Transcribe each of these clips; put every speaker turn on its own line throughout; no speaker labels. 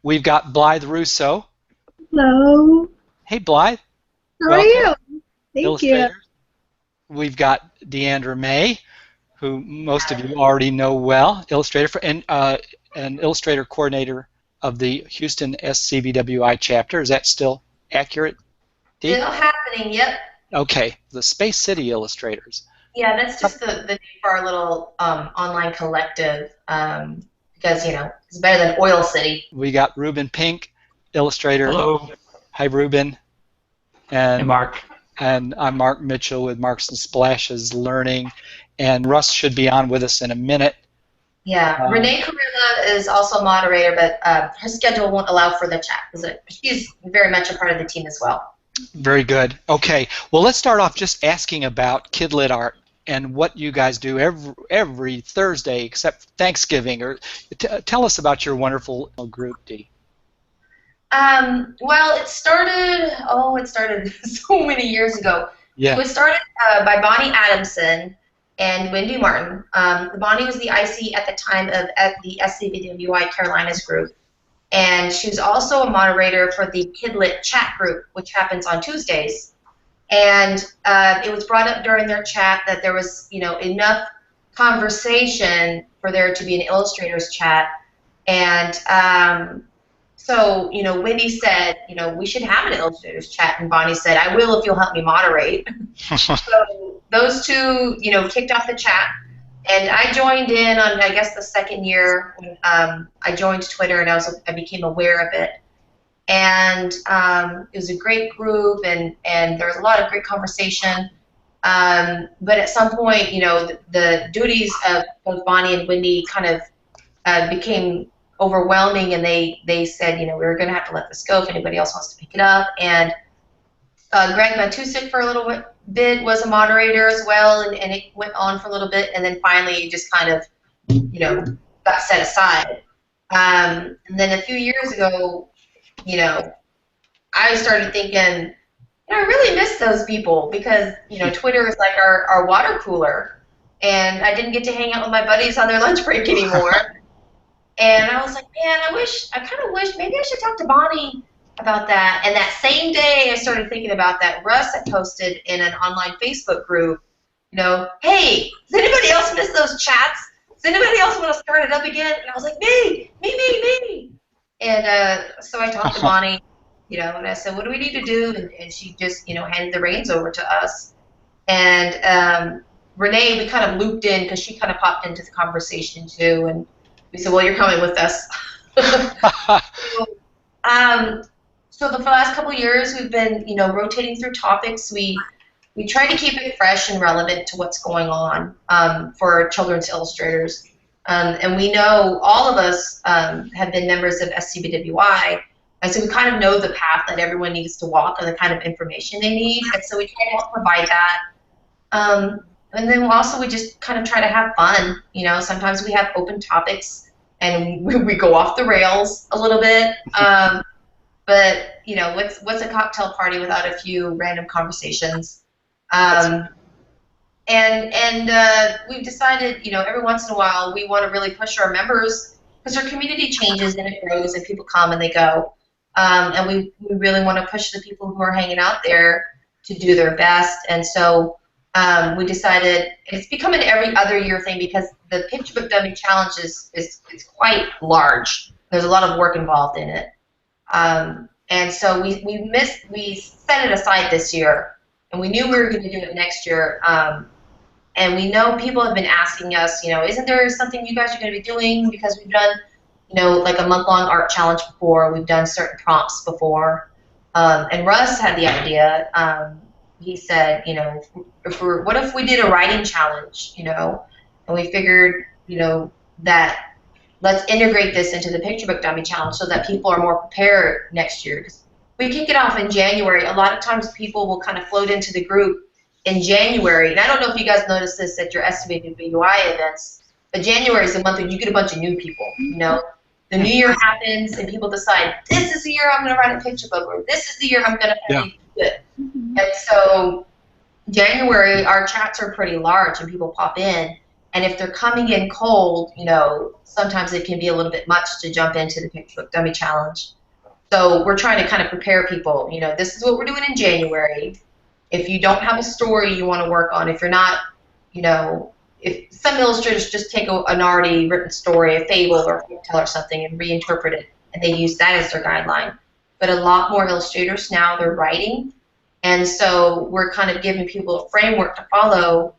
We've got Blythe Russo.
Hello.
Hey, Blythe.
How are
Welcome.
you? Thank you.
Illustrator. We've got Deandra May, who most of you already know well, illustrator and an illustrator coordinator of the Houston SCBWI chapter. Is that still accurate, Dee?
Still happening, yep.
Okay, the Space City Illustrators.
Yeah, that's just the name for our little online collective because, it's better than Oil City.
We got Ruben Pink, illustrator.
Hello.
Hi, Ruben. And
Hey, Mark.
And I'm Mark Mitchell with Marks and Splashes Learning, and Russ should be on with us in a minute.
Yeah, Renee Carilla is also a moderator, but her schedule won't allow for the chat because she's very much a part of the team as well.
Very good. Okay, well, let's start off just asking about KidLitArt and what you guys do every Thursday except Thanksgiving. Or tell us about your wonderful group, Dee.
Well, it started so many years ago.
Yeah.
It was started by Bonnie Adamson and Wendy Martin. Bonnie was the IC at the time of the SCBWI Carolinas group, and she was also a moderator for the KidLit chat group, which happens on Tuesdays. And it was brought up during their chat that there was, enough conversation for there to be an illustrators chat, and so, Wendy said, we should have an illustrators chat, and Bonnie said, I will if you'll help me moderate. So those two, kicked off the chat, and I joined in on, I guess, the second year when I joined Twitter, and I became aware of it. And it was a great group, and there was a lot of great conversation. But at some point, the duties of both Bonnie and Wendy kind of became overwhelming, and they said, we were going to have to let this go if anybody else wants to pick it up. And Greg Matusik for a little bit was a moderator as well, and it went on for a little bit, and then finally it just kind of, got set aside. And then a few years ago, I started thinking, I really miss those people because, Twitter is like our water cooler, and I didn't get to hang out with my buddies on their lunch break anymore. And I was like, man, I kind of wish maybe I should talk to Bonnie about that. And that same day I started thinking about that, Russ had posted in an online Facebook group, hey, does anybody else miss those chats? Does anybody else want to start it up again? And I was like, me. And so I talked to Bonnie, and I said, what do we need to do? And she just, handed the reins over to us. And Renee, we kind of looped in because she kind of popped into the conversation too. And we said, well, you're coming with us. So the last couple of years, we've been, rotating through topics. We try to keep it fresh and relevant to what's going on for children's illustrators. And we know all of us have been members of SCBWI, and so we kind of know the path that everyone needs to walk and the kind of information they need. And so we try to help provide that. And then also we just kind of try to have fun. Sometimes we have open topics and we go off the rails a little bit. But what's a cocktail party without a few random conversations? And we've decided, every once in a while we want to really push our members because our community changes and it grows and people come and they go. And we really want to push the people who are hanging out there to do their best. And so we decided it's become an every other year thing because the Picture Book Dummy Challenge is quite large. There's a lot of work involved in it. And so we set it aside this year, and we knew we were going to do it next year. And we know people have been asking us, isn't there something you guys are going to be doing? Because we've done, like a month-long art challenge before. We've done certain prompts before. And Russ had the idea. He said, what if we did a writing challenge, and we figured, that let's integrate this into the Picture Book Dummy Challenge so that people are more prepared next year. We kick it off in January. A lot of times people will kind of float into the group in January, and I don't know if you guys notice this at your estimated BUI events, but January is the month when you get a bunch of new people, The new year happens and people decide, this is the year I'm going to write a picture book, or this is the year I'm going to do it. And so January, our chats are pretty large and people pop in. And if they're coming in cold, sometimes it can be a little bit much to jump into the Picture Book Dummy Challenge. So we're trying to kind of prepare people. This is what we're doing in January. If you don't have a story you want to work on, if you're not, if some illustrators just take an already written story, a fable or a folktale or something, and reinterpret it, and they use that as their guideline. But a lot more illustrators now, they're writing, and so we're kind of giving people a framework to follow,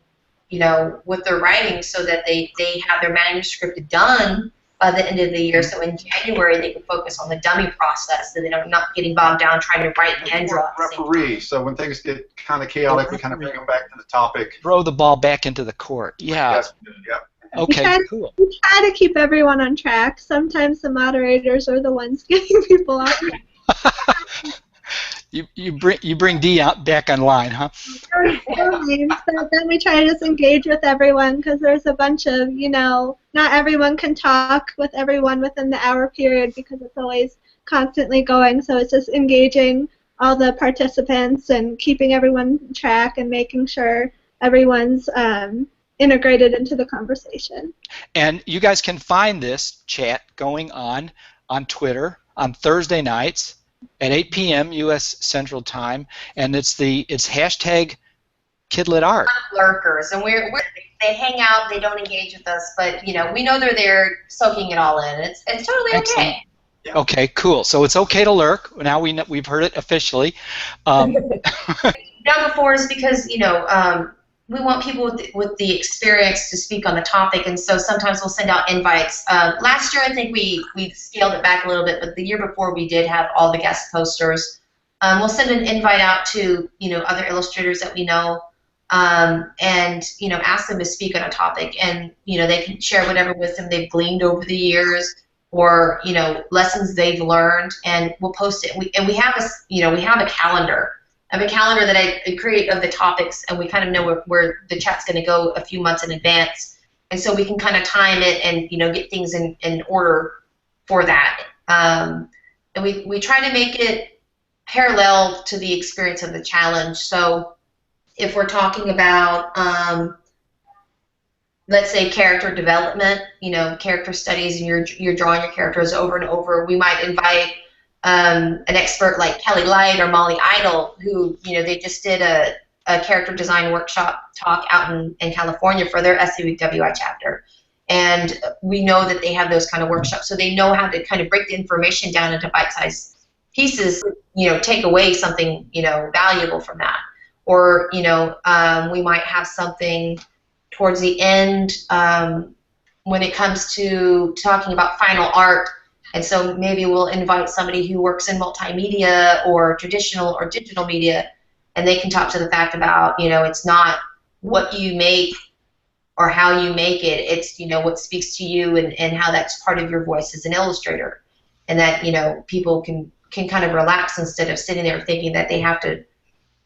with their writing, so that they have their manuscript done by the end of the year. So in January they can focus on the dummy process, so they're not getting bogged down trying to write and draw.
Referee. So when things get kind of chaotic, we kind of bring them back to the topic.
Throw the ball back into the court. Yeah.
Yes, yeah.
Okay, cool.
We try to keep everyone on track. Sometimes the moderators are the ones getting people off track.
You bring Dee back online, huh?
So then we try to just engage with everyone, because there's a bunch of, not everyone can talk with everyone within the hour period, because it's always constantly going. So it's just engaging all the participants and keeping everyone on track and making sure everyone's integrated into the conversation.
And you guys can find this chat going on Twitter on Thursday nights at 8 p.m. U.S. Central Time, and it's hashtag KidLitArt.
Lurkers, and they hang out, they don't engage with us, but we know they're there soaking it all in. It's totally
Excellent.
Okay.
Yeah.
Okay, cool. So it's okay to lurk. Now we've heard it officially.
Done before is because we want people with the experience to speak on the topic, and so sometimes we'll send out invites. Last year, I think we scaled it back a little bit, but the year before we did have all the guest posters. We'll send an invite out to other illustrators that we know, and ask them to speak on a topic, and they can share whatever wisdom they've gleaned over the years, or lessons they've learned, and we'll post it. We have a calendar. I have a calendar that I create of the topics, and we kind of know where the chat's going to go a few months in advance, and so we can kind of time it and get things in order for that. And we try to make it parallel to the experience of the challenge. So if we're talking about let's say character development, character studies, and you're drawing your characters over and over, we might invite an expert like Kelly Light or Molly Idle, who they just did a character design workshop talk out in California for their SCBWI chapter, and we know that they have those kind of workshops, so they know how to kind of break the information down into bite-sized pieces, take away something valuable from that. Or we might have something towards the end when it comes to talking about final art. And so maybe we'll invite somebody who works in multimedia or traditional or digital media, and they can talk to the fact about, it's not what you make or how you make it, it's, what speaks to you and how that's part of your voice as an illustrator. And that, people can kind of relax instead of sitting there thinking that they have to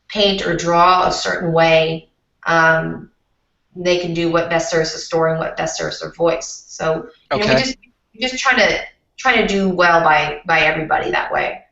paint or draw a certain way. They can do what best serves the story and what best serves their voice. So, we just try to do well by everybody that way.